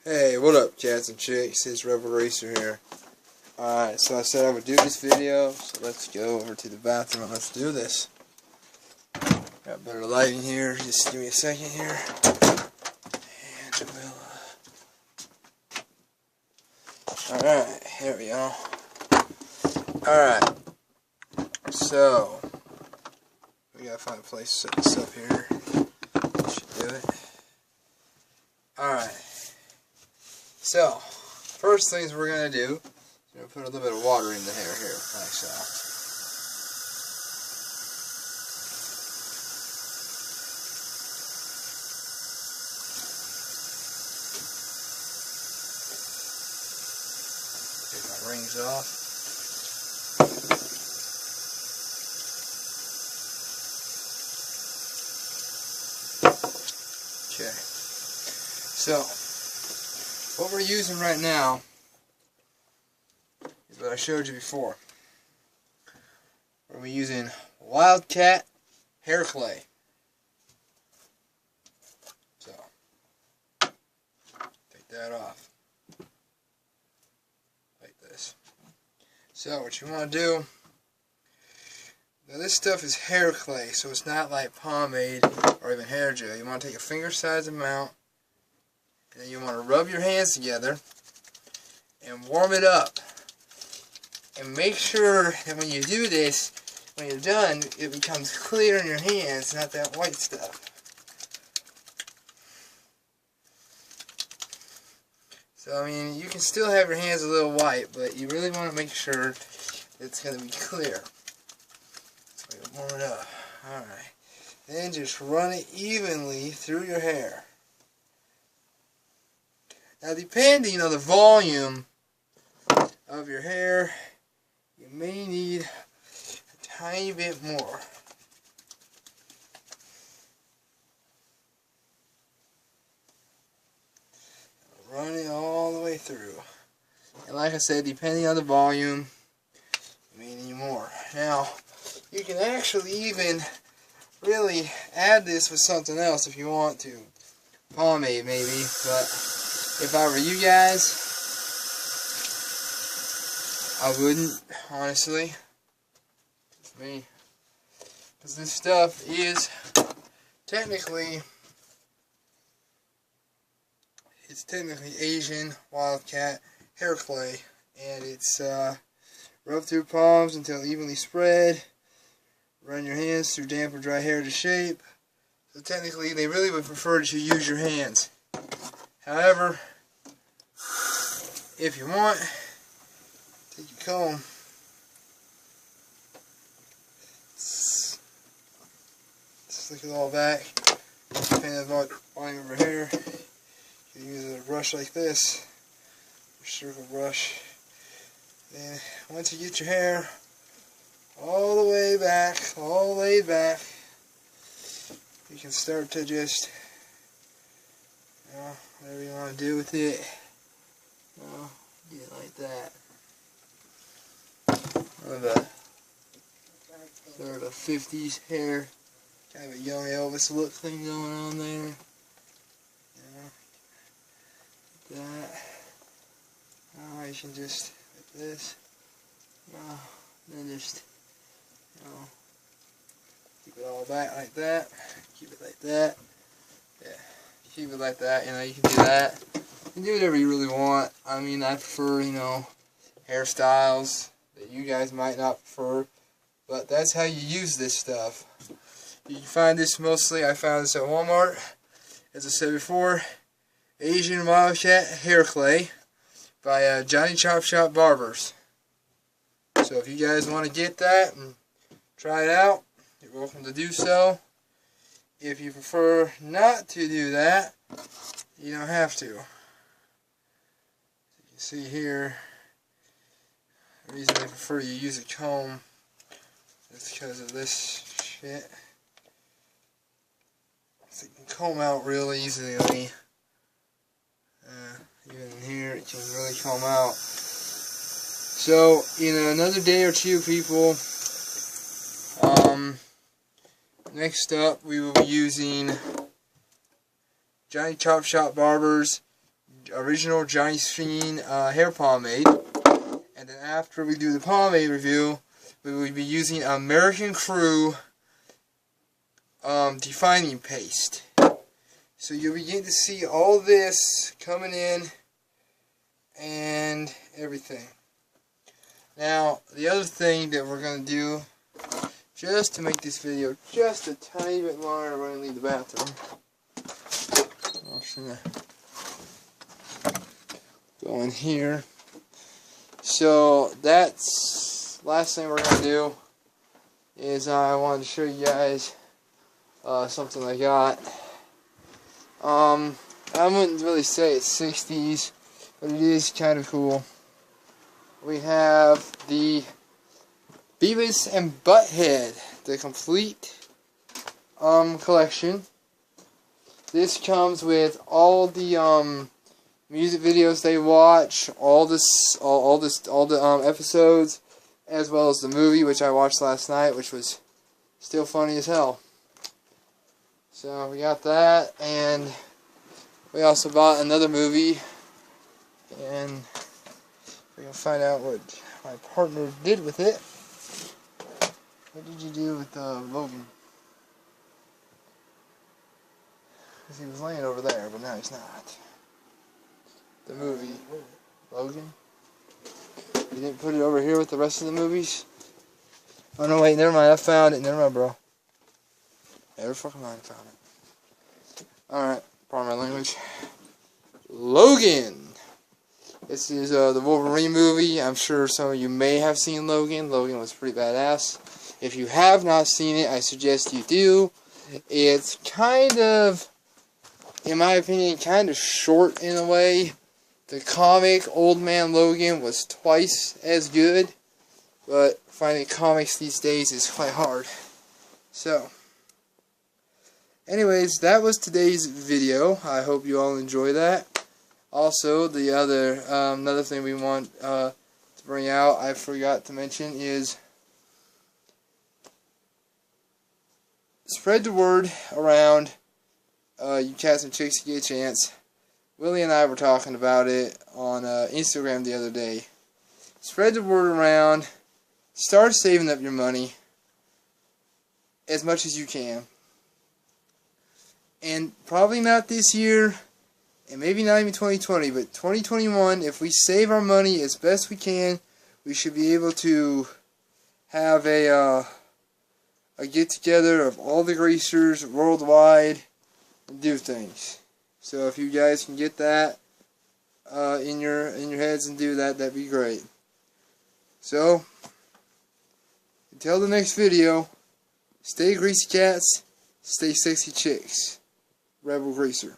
Hey, what up, cats and chicks? It's Rebel Racer here. Alright, so I said I would do this video, so let's go over to the bathroom and let's do this. Got better lighting here, just give me a second here. And we'll... Alright, here we go. Alright, so we gotta find a place to set this up here. Should do it. Alright. So, first things we're going to do is we're going to put a little bit of water in the hair here, like so. Take my rings off. Okay. So, what we're using right now is what I showed you before. We're using Wildcat hair clay. So, take that off. Like this. So, what you want to do, now this stuff is hair clay, so it's not like pomade or even hair gel. You want to take a finger-sized amount. And then you want to rub your hands together and warm it up. And make sure that when you do this, when you're done, it becomes clear in your hands, not that white stuff. So, I mean, you can still have your hands a little white, but you really want to make sure it's going to be clear. So you warm it up. Alright. Then just run it evenly through your hair. Now, depending on the volume of your hair, you may need a tiny bit more. Run it all the way through. And like I said, depending on the volume, you may need more. Now, you can actually even really add this with something else if you want to. Pomade maybe, but if I were you guys, I wouldn't, honestly. It's me. Because this stuff is technically, Asian Wildcat hair clay. And it's rubbed through palms until evenly spread. Run your hands through damp or dry hair to shape. So technically, they really would prefer that you use your hands. However, if you want, take your comb, slick it all back, depending on the volume of your hair. You can use a brush like this, a circle brush. Then, once you get your hair all the way back, all laid back, you can start to just, whatever you want to do with it. Get it like that. Sort of a 50s hair, kind of a young Elvis look thing going on there. Like that. Now you can just like this. Then just, keep it all back like that. Keep it like that. Yeah. Keep it like that, you can do that. You can do whatever you really want. I mean, I prefer, hairstyles that you guys might not prefer, but that's how you use this stuff. You can find this mostly, I found this at Walmart, as I said before, Asian Wildcat hair clay by Johnny Chop Shop Barbers. So if you guys want to get that and try it out, you're welcome to do so. If you prefer not to do that, you don't have to. You can see here, the reason they prefer you use a comb is because of this shit. So you can comb out real easily. Even in here, it can really comb out. So, in another day or two, people, next up we will be using Johnny Chop Shop Barbers original Johnny Sheen hair pomade. And then after we do the pomade review, we will be using American Crew defining paste. So you'll begin to see all this coming in and everything. Now, the other thing that we're going to do, just to make this video just a tiny bit longer, we're going to leave the bathroom. I'm just going to go in here. So, that's last thing we're going to do is I wanted to show you guys something I got. I wouldn't really say it's 60s, but it is kind of cool. We have the Beavis and Butthead, the complete collection. This comes with all the music videos they watch, all the episodes, as well as the movie, which I watched last night, which was still funny as hell. So we got that, and we also bought another movie, and we're going to find out what my partner did with it. What did you do with Logan? Because he was laying over there, but now he's not. The movie. Logan? You didn't put it over here with the rest of the movies? Oh no, wait, never mind, I found it. Never mind, bro. Never fucking mind, I found it. Alright, pardon my language. Logan! This is the Wolverine movie. I'm sure some of you may have seen Logan. Logan was pretty badass. If you have not seen it, I suggest you do. It's kind of, in my opinion, kind of short in a way. The comic Old Man Logan was twice as good, but finding comics these days is quite hard. So, anyways, that was today's video. I hope you all enjoy that. Also, the other another thing we want to bring out, I forgot to mention, is spread the word around, you cats and chicks, you get a chance. Willie and I were talking about it on Instagram the other day. Spread the word around. Start saving up your money as much as you can. And probably not this year, and maybe not even 2020, but 2021, if we save our money as best we can, we should be able to have a get-together of all the greasers worldwide and do things. So if you guys can get that in your heads and do that, that'd be great. So, until the next video, stay greasy cats, stay sexy chicks. Rebel Greaser.